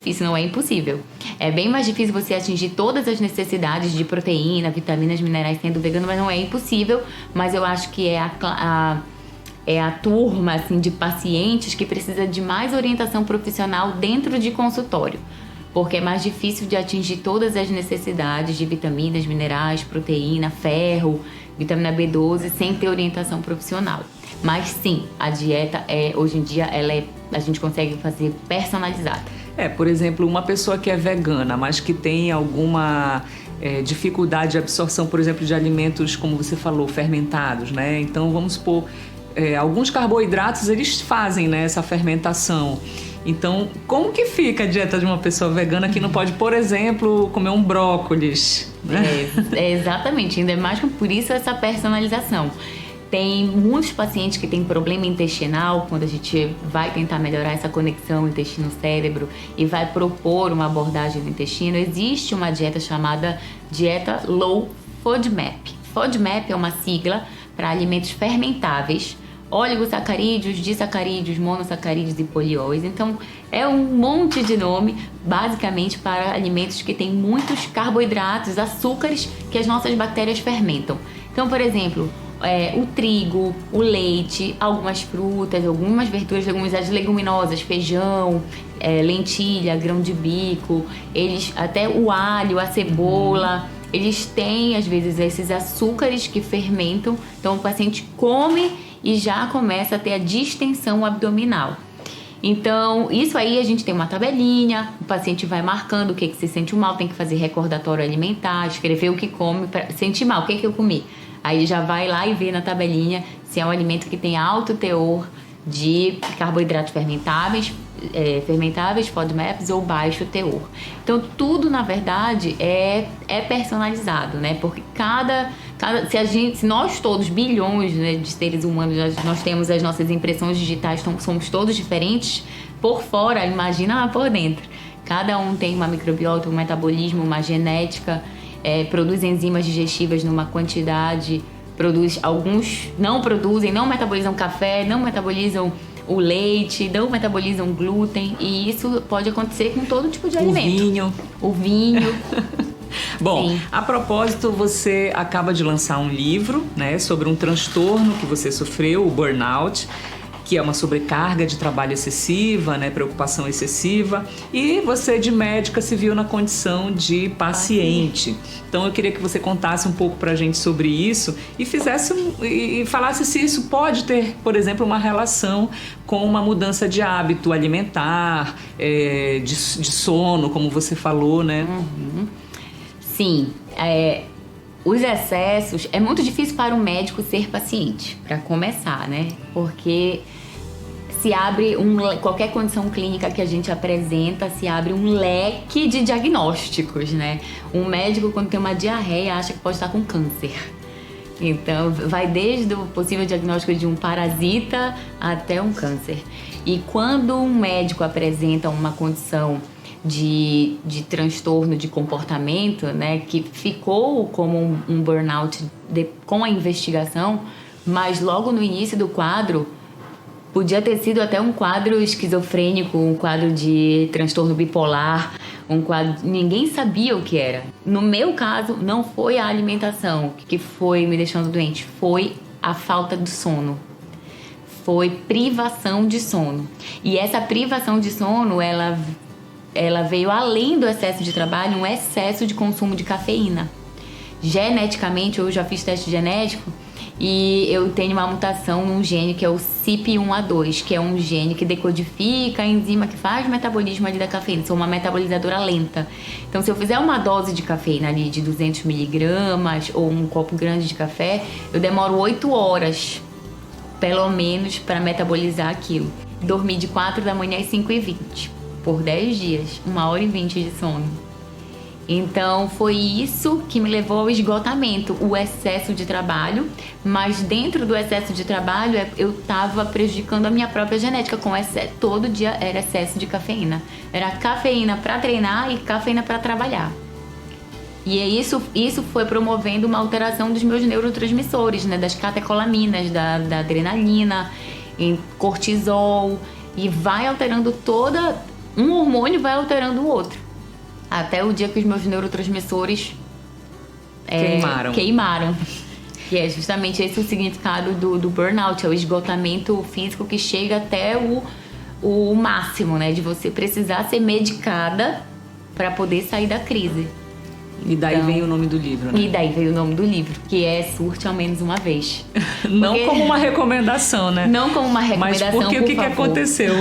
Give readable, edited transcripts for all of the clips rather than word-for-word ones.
difícil, não é impossível. É bem mais difícil você atingir todas as necessidades de proteína, vitaminas, minerais sendo vegano, mas não é impossível. Mas eu acho que é a turma assim, de pacientes que precisa de mais orientação profissional dentro de consultório. Porque é mais difícil de atingir todas as necessidades de vitaminas, minerais, proteína, ferro, vitamina B12 sem ter orientação profissional. Mas sim, a dieta hoje em dia a gente consegue fazer personalizada. Por exemplo, uma pessoa que é vegana, mas que tem alguma dificuldade de absorção, por exemplo, de alimentos, como você falou, fermentados, né? Então, vamos supor, alguns carboidratos, eles fazem, né, essa fermentação. Então, como que fica a dieta de uma pessoa vegana que não pode, por exemplo, comer um brócolis, né? Exatamente, ainda mais por isso essa personalização. Tem muitos pacientes que têm problema intestinal, quando a gente vai tentar melhorar essa conexão intestino-cérebro e vai propor uma abordagem no intestino, existe uma dieta chamada dieta Low FODMAP. FODMAP é uma sigla para alimentos fermentáveis, oligosacarídeos, disacarídeos, monossacarídeos e polióis. Então, é um monte de nome, basicamente para alimentos que têm muitos carboidratos, açúcares que as nossas bactérias fermentam. Então, por exemplo, o trigo, o leite, algumas frutas, algumas verduras, leguminosas, leguminosas, feijão, lentilha, grão de bico, até o alho, a cebola, eles têm às vezes esses açúcares que fermentam. Então o paciente come e já começa a ter a distensão abdominal. Então, isso aí a gente tem uma tabelinha, o paciente vai marcando o que se sente mal, tem que fazer recordatório alimentar, escrever o que come, sentir mal, o que eu comi. Aí já vai lá e vê na tabelinha se é um alimento que tem alto teor de carboidratos fermentáveis, FODMAPs, ou baixo teor. Então, tudo, na verdade, é personalizado, né? Porque se nós todos, bilhões, né, de seres humanos, nós temos as nossas impressões digitais, então somos todos diferentes por fora, imagina lá por dentro. Cada um tem uma microbiota, um metabolismo, uma genética, produz enzimas digestivas numa quantidade, alguns não produzem, não metabolizam café, não metabolizam o leite, não metabolizam glúten, e isso pode acontecer com todo tipo de alimento. O vinho. Bom, sim. A propósito, você acaba de lançar um livro, né, sobre um transtorno que você sofreu, o burnout, que é uma sobrecarga de trabalho excessiva, né, preocupação excessiva, e você, de médica, se viu na condição de paciente. Então eu queria que você contasse um pouco pra gente sobre isso e falasse se isso pode ter, por exemplo, uma relação com uma mudança de hábito alimentar, de sono, como você falou, né? Uhum. Sim, os excessos, é muito difícil para o médico ser paciente, para começar, né? Porque se abre qualquer condição clínica que a gente apresenta, se abre um leque de diagnósticos, né? Um médico, quando tem uma diarreia, acha que pode estar com câncer. Então, vai desde o possível diagnóstico de um parasita até um câncer. E quando um médico apresenta uma condição de transtorno de comportamento, né, que ficou como um burnout com a investigação, mas logo no início do quadro podia ter sido até um quadro esquizofrênico, um quadro de transtorno bipolar, ninguém sabia o que era. No meu caso, não foi a alimentação que foi me deixando doente, foi a falta de sono. Foi privação de sono. E essa privação de sono, ela veio além do excesso de trabalho, um excesso de consumo de cafeína. Geneticamente, eu já fiz teste genético e eu tenho uma mutação num gene que é o CYP1A2, que é um gene que decodifica a enzima que faz o metabolismo ali da cafeína. Sou uma metabolizadora lenta. Então, se eu fizer uma dose de cafeína ali de 200 miligramas ou um copo grande de café, eu demoro 8 horas, pelo menos, para metabolizar aquilo. Dormi de 4 da manhã às 5h20. Por 10 dias, 1h20 de sono. Então, foi isso que me levou ao esgotamento, o excesso de trabalho. Mas dentro do excesso de trabalho, eu estava prejudicando a minha própria genética. Todo dia era excesso de cafeína. Era cafeína para treinar e cafeína para trabalhar. E isso foi promovendo uma alteração dos meus neurotransmissores, né? Das catecolaminas, da adrenalina, cortisol. E vai alterando um hormônio vai alterando o outro. Até o dia que os meus neurotransmissores queimaram. Que é justamente esse o significado do burnout, é o esgotamento físico que chega até o máximo, né? De você precisar ser medicada para poder sair da crise. E daí vem o nome do livro, né? E daí veio o nome do livro, que é Surte ao Menos Uma Vez. Não como uma recomendação, né? Não como uma recomendação, mas porque por o que aconteceu?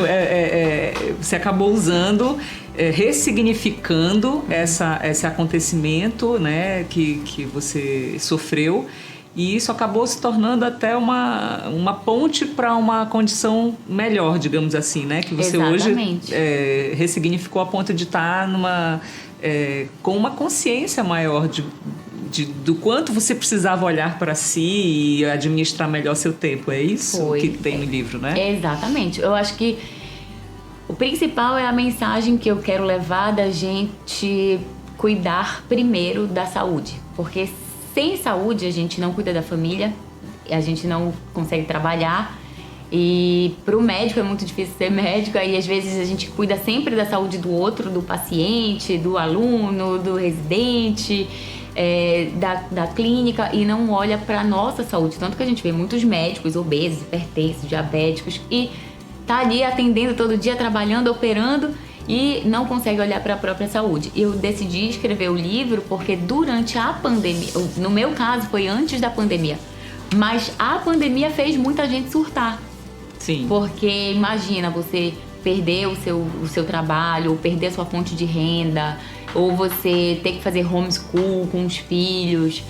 Você acabou usando, ressignificando esse acontecimento, né, que você sofreu. E isso acabou se tornando até uma ponte para uma condição melhor, digamos assim, né? Que você Exatamente. Hoje ressignificou a ponto de estar com uma consciência maior do quanto você precisava olhar para si e administrar melhor seu tempo. É isso que tem no livro, né? Exatamente. Eu acho que o principal é a mensagem que eu quero levar da gente cuidar primeiro da saúde. Porque sem saúde, a gente não cuida da família, a gente não consegue trabalhar. E para o médico é muito difícil ser médico, aí às vezes a gente cuida sempre da saúde do outro, do paciente, do aluno, do residente, da clínica, e não olha para a nossa saúde. Tanto que a gente vê muitos médicos obesos, hipertensos, diabéticos, e tá ali atendendo todo dia, trabalhando, operando, e não consegue olhar para a própria saúde. Eu decidi escrever o livro porque durante a pandemia, no meu caso foi antes da pandemia, mas a pandemia fez muita gente surtar. Sim. Porque imagina você perder o seu trabalho, ou perder a sua fonte de renda, ou você ter que fazer homeschool com os filhos,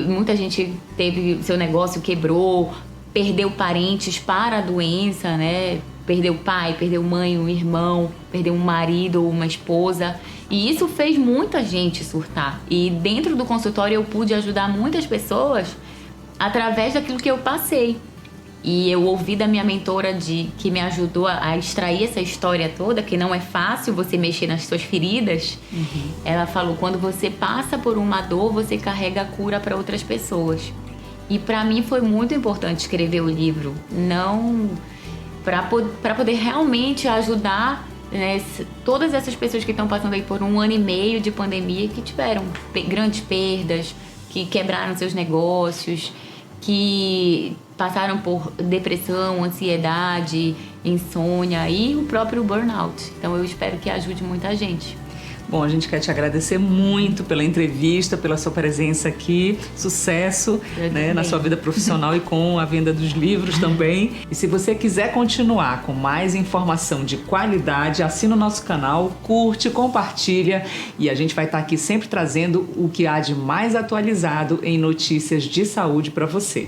muita gente teve, seu negócio quebrou, perdeu parentes para a doença, né? Perdeu pai, perdeu mãe, um irmão, perdeu um marido ou uma esposa. E isso fez muita gente surtar. E dentro do consultório eu pude ajudar muitas pessoas através daquilo que eu passei. E eu ouvi da minha mentora que me ajudou a extrair essa história toda, que não é fácil você mexer nas suas feridas. Uhum. Ela falou, quando você passa por uma dor, você carrega a cura para outras pessoas. E para mim foi muito importante escrever o livro, não para poder realmente ajudar, né, todas essas pessoas que estão passando aí por 1 ano e meio de pandemia, que tiveram grandes perdas, que quebraram seus negócios, que passaram por depressão, ansiedade, insônia e o próprio burnout. Então eu espero que ajude muita gente. Bom, a gente quer te agradecer muito pela entrevista, pela sua presença aqui. Sucesso, né, na sua vida profissional e com a venda dos livros também. E se você quiser continuar com mais informação de qualidade, assina o nosso canal, curte, compartilha e a gente vai estar aqui sempre trazendo o que há de mais atualizado em notícias de saúde para você.